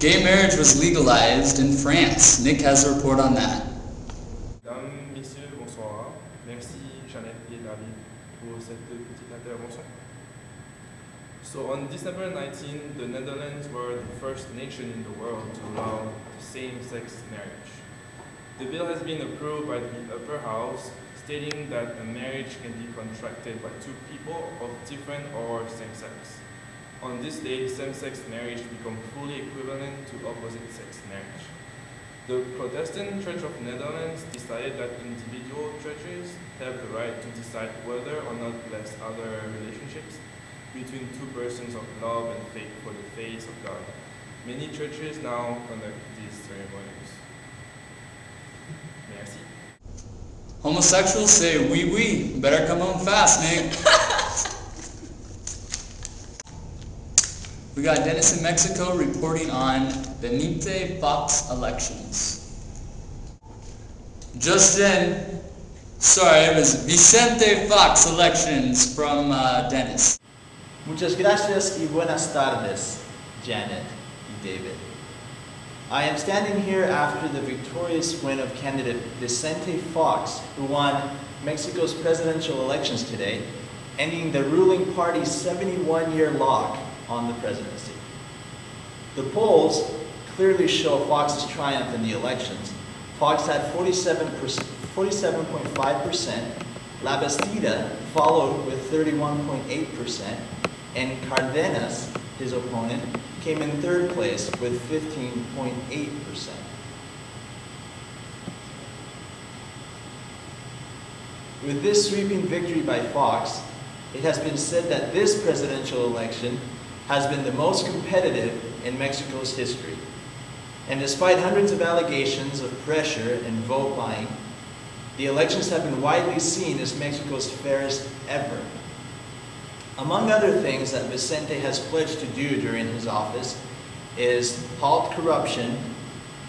Gay marriage was legalized in France. Nick has a report on that. Mesdames, Messieurs, bonsoir. Merci Jeannette et David pour cette petite intervention. So on December 19, the Netherlands were the first nation in the world to allow same-sex marriage. The bill has been approved by the upper house, stating that a marriage can be contracted by two people of different or same sex. On this day, same-sex marriage become fully equivalent to opposite-sex marriage. The Protestant Church of Netherlands decided that individual churches have the right to decide whether or not to bless other relationships between two persons of love and faith for the face of God. Many churches now conduct these ceremonies. Merci. Homosexuals say oui oui. Better come home fast, Nick. We got Dennis in Mexico reporting on Benito Fox elections. Justin, sorry, it was Vicente Fox elections from Dennis. Muchas gracias y buenas tardes, Janet and David. I am standing here after the victorious win of candidate Vicente Fox, who won Mexico's presidential elections today, ending the ruling party's 71-year lock on the presidency. The polls clearly show Fox's triumph in the elections. Fox had 47.5%, La Bastida followed with 31.8%, and Cardenas, his opponent, came in third place with 15.8%. With this sweeping victory by Fox, it has been said that this presidential election has been the most competitive in Mexico's history. And despite hundreds of allegations of pressure and vote buying, the elections have been widely seen as Mexico's fairest ever. Among other things that Vicente has pledged to do during his office is halt corruption,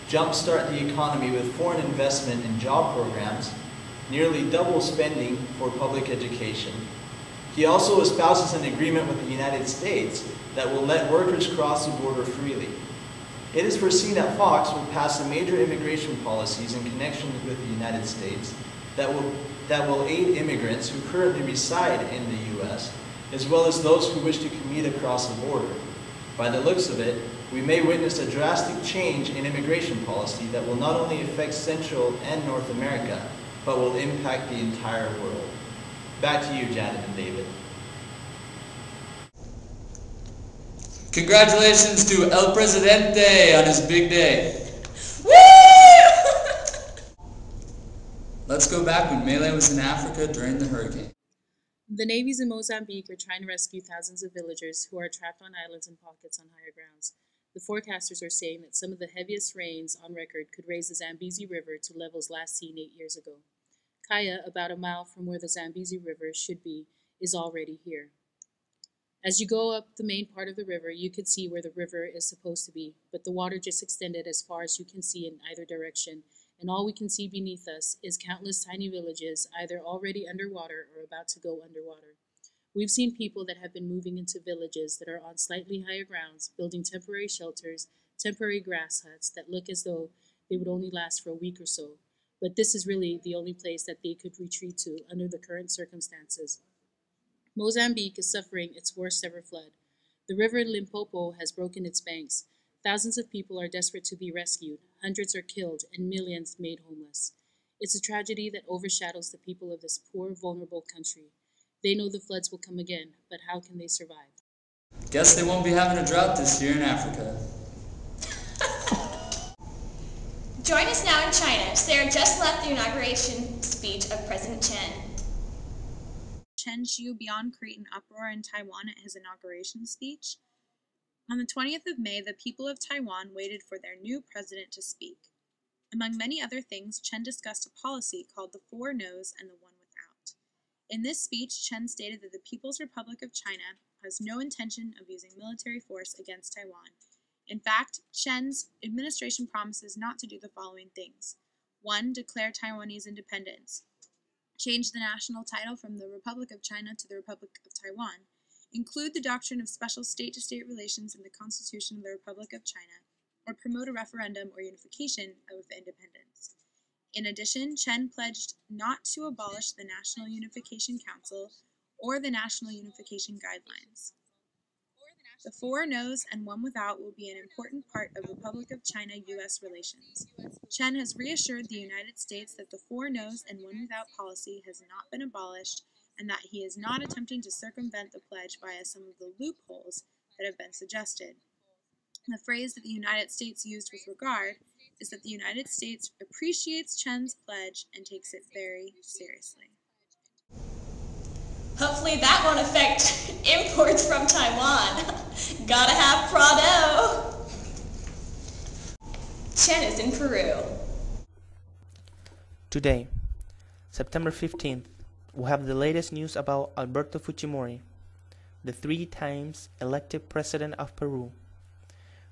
jumpstart the economy with foreign investment and job programs, nearly double spending for public education. He also espouses an agreement with the United States that will let workers cross the border freely. It is foreseen that Fox will pass some major immigration policies in connection with the United States that will aid immigrants who currently reside in the U.S., as well as those who wish to commute across the border. By the looks of it, we may witness a drastic change in immigration policy that will not only affect Central and North America, but will impact the entire world. Back to you, Janet and David. Congratulations to El Presidente on his big day. Woo! Let's go back when Melee was in Africa during the hurricane. The navies in Mozambique are trying to rescue thousands of villagers who are trapped on islands and pockets on higher grounds. The forecasters are saying that some of the heaviest rains on record could raise the Zambezi River to levels last seen 8 years ago. Kaya, about a mile from where the Zambezi River should be, is already here. As you go up the main part of the river, you can see where the river is supposed to be, but the water just extended as far as you can see in either direction, and all we can see beneath us is countless tiny villages, either already underwater or about to go underwater. We've seen people that have been moving into villages that are on slightly higher grounds, building temporary shelters, temporary grass huts that look as though they would only last for a week or so. But this is really the only place that they could retreat to under the current circumstances. Mozambique is suffering its worst ever flood. The river Limpopo has broken its banks. Thousands of people are desperate to be rescued. Hundreds are killed and millions made homeless. It's a tragedy that overshadows the people of this poor, vulnerable country. They know the floods will come again, but how can they survive? Guess they won't be having a drought this year in Africa. Join us now in China. Sarah just left the inauguration speech of President Chen. Chen Qiu beyond create an uproar in Taiwan at his inauguration speech. On the 20th of May, the people of Taiwan waited for their new president to speak. Among many other things, Chen discussed a policy called the Four No's and the One Without. In this speech, Chen stated that the People's Republic of China has no intention of using military force against Taiwan. In fact, Chen's administration promises not to do the following things. 1. Declare Taiwanese independence. Change the national title from the Republic of China to the Republic of Taiwan. Include the doctrine of special state-to-state relations in the Constitution of the Republic of China. or promote a referendum or unification of independence. In addition, Chen pledged not to abolish the National Unification Council or the National Unification Guidelines. The 4 no's and 1 without will be an important part of Republic of China-U.S. relations. Chen has reassured the United States that the 4 no's and 1 without policy has not been abolished and that he is not attempting to circumvent the pledge via some of the loopholes that have been suggested. The phrase that the United States used with regard is that the United States appreciates Chen's pledge and takes it very seriously. Hopefully that won't affect imports from Taiwan. Gotta have Prado. Chen is in Peru. Today, September 15th, we have the latest news about Alberto Fujimori, the 3 times elected president of Peru.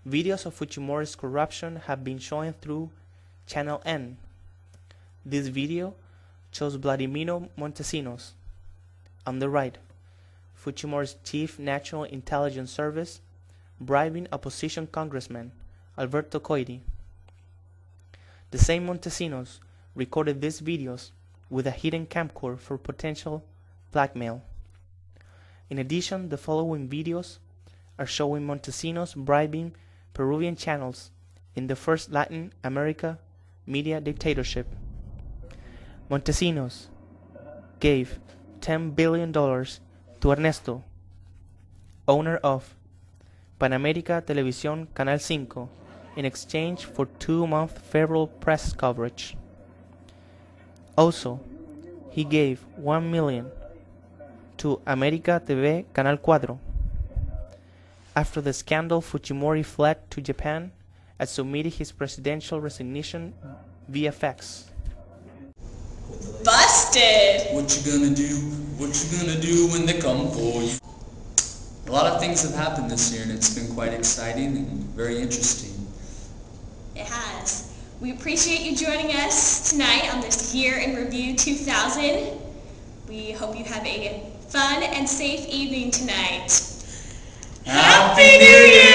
Videos of Fujimori's corruption have been shown through Channel N. This video shows Vladimiro Montesinos. On the right, Fujimori's chief National Intelligence Service bribing opposition congressman Alberto Coiri. The same Montesinos recorded these videos with a hidden camcorder for potential blackmail. In addition, the following videos are showing Montesinos bribing Peruvian channels in the first Latin America media dictatorship. Montesinos gave $10 billion to Ernesto, owner of Panamérica Televisión Canal 5, in exchange for 2-month federal press coverage. Also, he gave $1 million to América TV Canal 4. After the scandal, Fujimori fled to Japan and submitted his presidential resignation via fax. Busted! What you gonna do? What you gonna do when they come for you? A lot of things have happened this year and it's been quite exciting and very interesting. It has. We appreciate you joining us tonight on this Year in Review 2000. We hope you have a fun and safe evening tonight. Happy New Year!